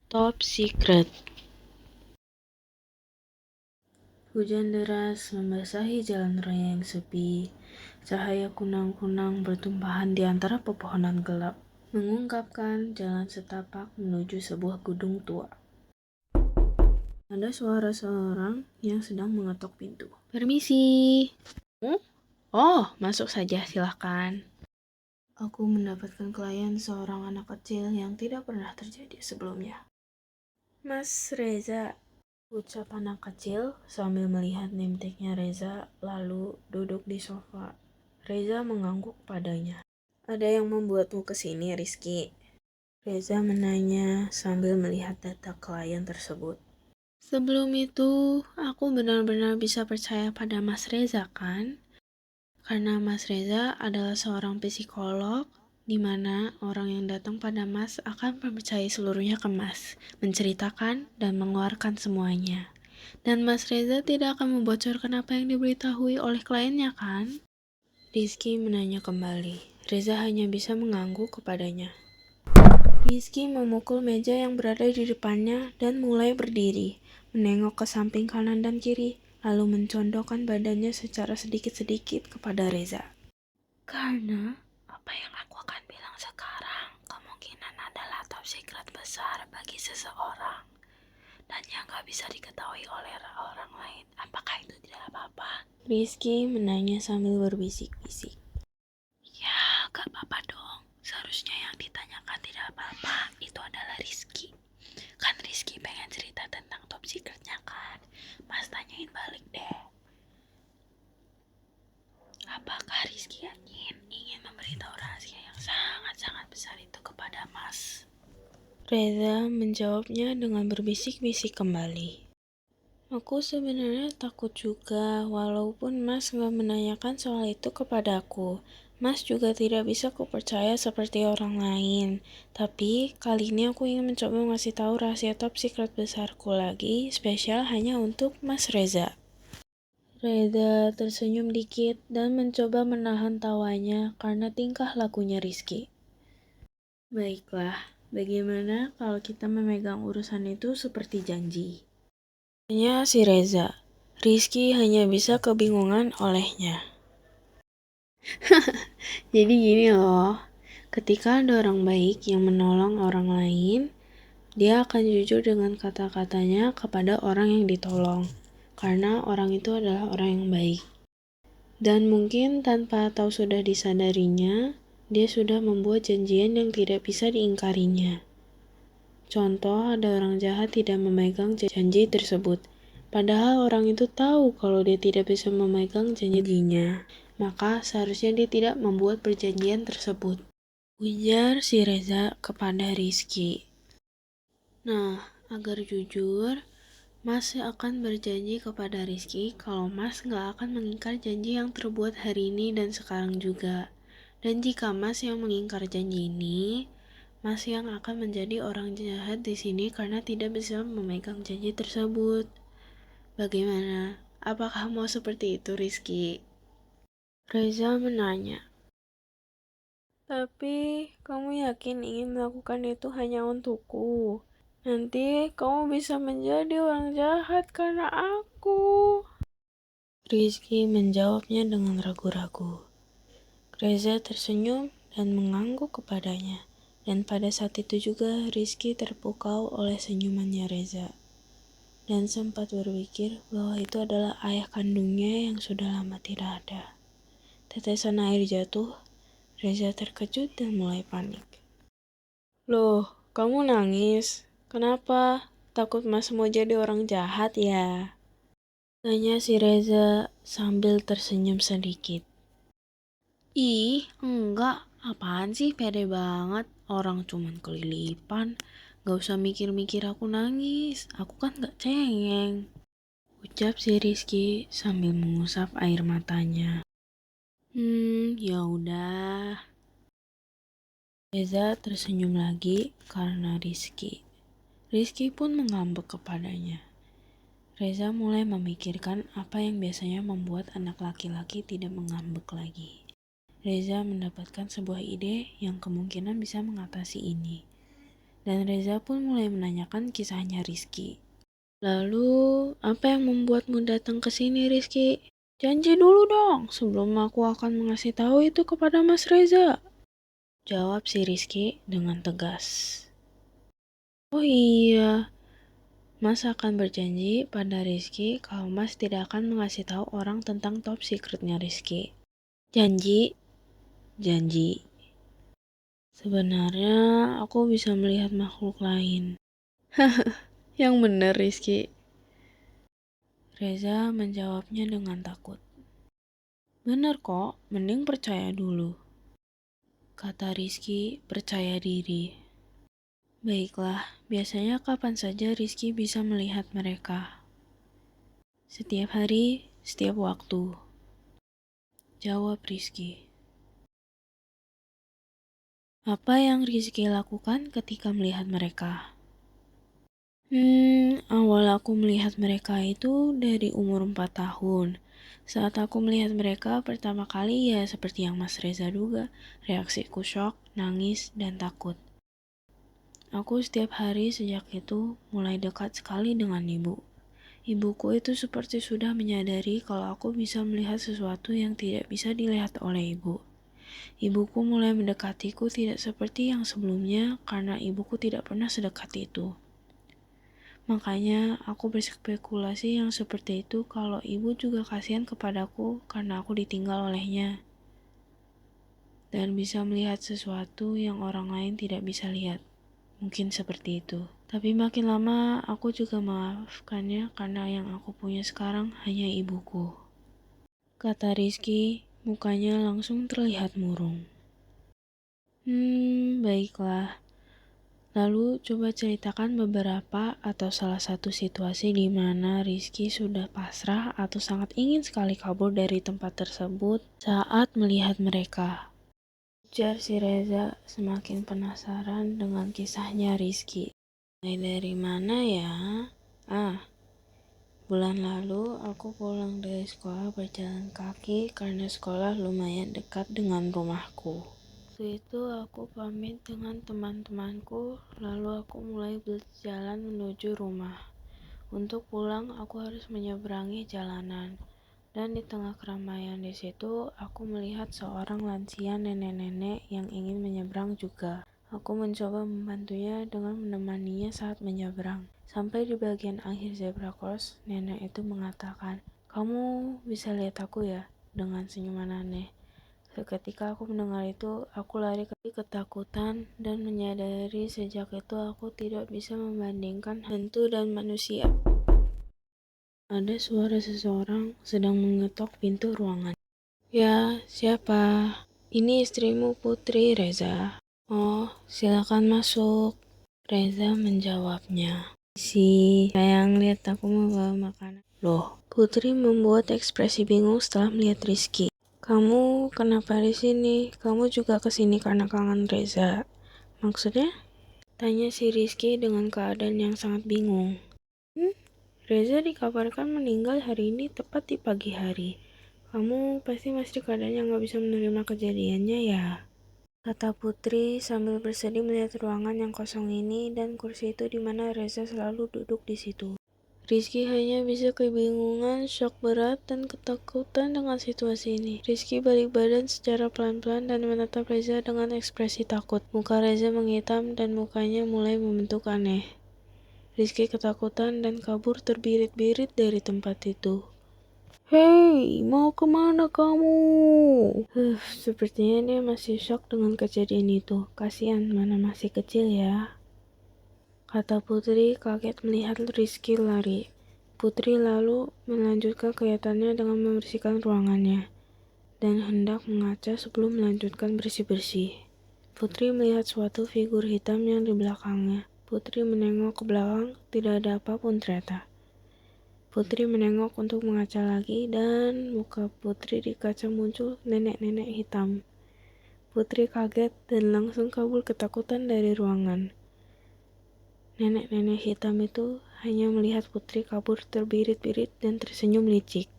Top Secret. Hujan deras membasahi jalan raya yang sepi. Cahaya kunang-kunang bertumpahan di antara pepohonan gelap, mengungkapkan jalan setapak menuju sebuah gedung tua. Ada suara seorang yang sedang mengetok pintu. Permisi. Oh, masuk saja, silakan. Aku mendapatkan klien seorang anak kecil yang tidak pernah terjadi sebelumnya. Mas Reza, ucap anak kecil sambil melihat name tag-nya Reza lalu duduk di sofa. Reza mengangguk padanya. Ada yang membuatmu kesini, Rizky? Reza menanya sambil melihat data klien tersebut. Sebelum itu, aku benar-benar bisa percaya pada Mas Reza kan? Karena Mas Reza adalah seorang psikolog, di mana orang yang datang pada Mas akan mempercayai seluruhnya ke Mas, menceritakan dan mengeluarkan semuanya. Dan Mas Reza tidak akan membocorkan apa yang diberitahui oleh kliennya kan? Rizky menanya kembali. Reza hanya bisa mengangguk kepadanya. Rizky memukul meja yang berada di depannya dan mulai berdiri, menengok ke samping kanan dan kiri, lalu mencondokkan badannya secara sedikit-sedikit kepada Reza. Karena apa yang aku akan bilang sekarang kemungkinan adalah top secret besar bagi seseorang dan yang gak bisa diketahui oleh orang lain. Apakah itu tidak apa-apa? Rizky menanya sambil berbisik-bisik. Ya, gak apa-apa dong. Seharusnya yang ditanyakan tidak apa-apa itu adalah Rizky. Kan Rizky pengen cerita tentang top secretnya kan? Mas tanyain balik deh. Apakah Rizky ingin memberitahu rahasia yang sangat-sangat besar itu kepada Mas? Reza menjawabnya dengan berbisik-bisik kembali. Aku sebenarnya takut juga, walaupun Mas nggak menanyakan soal itu kepadaku. Mas juga tidak bisa kupercaya seperti orang lain. Tapi kali ini aku ingin mencoba ngasih tahu rahasia top secret besarku lagi, spesial hanya untuk Mas Reza. Reza tersenyum dikit dan mencoba menahan tawanya karena tingkah lakunya Rizky. Baiklah, bagaimana kalau kita memegang urusan itu seperti janji? Tanya si Reza. Rizky hanya bisa kebingungan olehnya. Jadi gini loh, ketika ada orang baik yang menolong orang lain, dia akan jujur dengan kata-katanya kepada orang yang ditolong. Karena orang itu adalah orang yang baik. Dan mungkin tanpa tahu sudah disadarinya, dia sudah membuat janjian yang tidak bisa diingkarinya. Contoh, ada orang jahat tidak memegang janji tersebut. Padahal orang itu tahu kalau dia tidak bisa memegang janjinya. Maka seharusnya dia tidak membuat perjanjian tersebut. Ujar si Reza kepada Rizky. Nah, agar jujur, Mas akan berjanji kepada Rizky kalau Mas gak akan mengingkar janji yang terbuat hari ini dan sekarang juga. Dan jika Mas yang mengingkar janji ini, Mas yang akan menjadi orang jahat di sini karena tidak bisa memegang janji tersebut. Bagaimana? Apakah mau seperti itu, Rizky? Reza menanya. Tapi, kamu yakin ingin melakukan itu hanya untukku? Nanti kamu bisa menjadi orang jahat karena aku. Rizky menjawabnya dengan ragu-ragu. Reza tersenyum dan mengangguk kepadanya. Dan pada saat itu juga Rizky terpukau oleh senyumannya Reza. Dan sempat berpikir bahwa itu adalah ayah kandungnya yang sudah lama tidak ada. Tetesan air jatuh, Reza terkejut dan mulai panik. Loh, kamu nangis? Kenapa? Takut Mas mau jadi orang jahat ya? Tanya si Reza sambil tersenyum sedikit. Ih, enggak. Apaan sih, pede banget. Orang cuman kelilipan. Gak usah mikir-mikir aku nangis. Aku kan gak cengeng. Ucap si Rizky sambil mengusap air matanya. Ya udah. Reza tersenyum lagi karena Rizky pun mengambek kepadanya. Reza mulai memikirkan apa yang biasanya membuat anak laki-laki tidak mengambek lagi. Reza mendapatkan sebuah ide yang kemungkinan bisa mengatasi ini. dan Reza pun mulai menanyakan kisahnya Rizky. Lalu, apa yang membuatmu datang ke sini, Rizky? Janji dulu dong, sebelum aku akan mengasih tahu itu kepada Mas Reza. Jawab si Rizky dengan tegas. Oh iya, Mas akan berjanji pada Rizky kalau Mas tidak akan mengasih tahu orang tentang top secretnya Rizky. Janji? Janji. Sebenarnya aku bisa melihat makhluk lain. Yang benar, Rizky. Reza menjawabnya dengan takut. Benar kok, mending percaya dulu. Kata Rizky percaya diri. Baiklah, biasanya kapan saja Rizky bisa melihat mereka? Setiap hari, setiap waktu. Jawab Rizky. Apa yang Rizky lakukan ketika melihat mereka? Awal aku melihat mereka itu dari umur 4 tahun. Saat aku melihat mereka pertama kali ya seperti yang Mas Reza duga, reaksiku shock, nangis, dan takut. Aku setiap hari sejak itu mulai dekat sekali dengan ibu. Ibuku itu seperti sudah menyadari kalau aku bisa melihat sesuatu yang tidak bisa dilihat oleh ibu. Ibuku mulai mendekatiku tidak seperti yang sebelumnya karena ibuku tidak pernah sedekat itu. Makanya aku berspekulasi yang seperti itu kalau ibu juga kasihan kepadaku karena aku ditinggal olehnya. Dan bisa melihat sesuatu yang orang lain tidak bisa lihat. Mungkin seperti itu. Tapi makin lama aku juga memaafkannya karena yang aku punya sekarang hanya ibuku. Kata Rizky, mukanya langsung terlihat murung. Baiklah. Lalu coba ceritakan beberapa atau salah satu situasi di mana Rizky sudah pasrah atau sangat ingin sekali kabur dari tempat tersebut saat melihat mereka. Ujar si Reza semakin penasaran dengan kisahnya Rizky. Mulai dari mana ya? Bulan lalu aku pulang dari sekolah berjalan kaki karena sekolah lumayan dekat dengan rumahku. Waktu itu aku pamit dengan teman-temanku, lalu aku mulai berjalan menuju rumah. Untuk pulang, aku harus menyeberangi jalanan. Dan di tengah keramaian di situ, aku melihat seorang lansia nenek-nenek yang ingin menyeberang juga. Aku mencoba membantunya dengan menemaninya saat menyeberang. Sampai di bagian akhir zebra cross, nenek itu mengatakan, "Kamu bisa lihat aku ya?" dengan senyuman aneh. Seketika aku mendengar itu, aku lari ketakutan dan menyadari sejak itu aku tidak bisa membandingkan hantu dan manusia. Ada suara seseorang sedang mengetok pintu ruangan. Ya, siapa? Ini istrimu Putri, Reza. Oh, silakan masuk. Reza menjawabnya. Sayang, lihat aku mau bawa makanan. Loh, Putri membuat ekspresi bingung setelah melihat Rizky. Kamu kenapa di sini? Kamu juga kesini karena kangen Reza? Maksudnya? Tanya si Rizky dengan keadaan yang sangat bingung. Reza dikabarkan meninggal hari ini tepat di pagi hari. Kamu pasti masih di keadaan yang gak bisa menerima kejadiannya ya? Kata Putri sambil bersedih melihat ruangan yang kosong ini dan kursi itu di mana Reza selalu duduk di situ. Rizky hanya bisa kebingungan, syok berat, dan ketakutan dengan situasi ini. Rizky balik badan secara pelan-pelan dan menatap Reza dengan ekspresi takut. Muka Reza menghitam dan mukanya mulai membentuk aneh. Rizky ketakutan dan kabur terbirit-birit dari tempat itu. Hei, mau kemana kamu? Sepertinya dia masih syok dengan kejadian itu. Kasihan, mana masih kecil ya. Kata Putri kaget melihat Rizky lari. Putri lalu melanjutkan kegiatannya dengan membersihkan ruangannya dan hendak mengaca sebelum melanjutkan bersih-bersih. Putri melihat suatu figur hitam yang di belakangnya. Putri menengok ke belakang, tidak ada apapun ternyata. Putri menengok untuk mengaca lagi dan muka Putri di kaca muncul nenek-nenek hitam. Putri kaget dan langsung kabur ketakutan dari ruangan. Nenek-nenek hitam itu hanya melihat Putri kabur terbirit-birit dan tersenyum licik.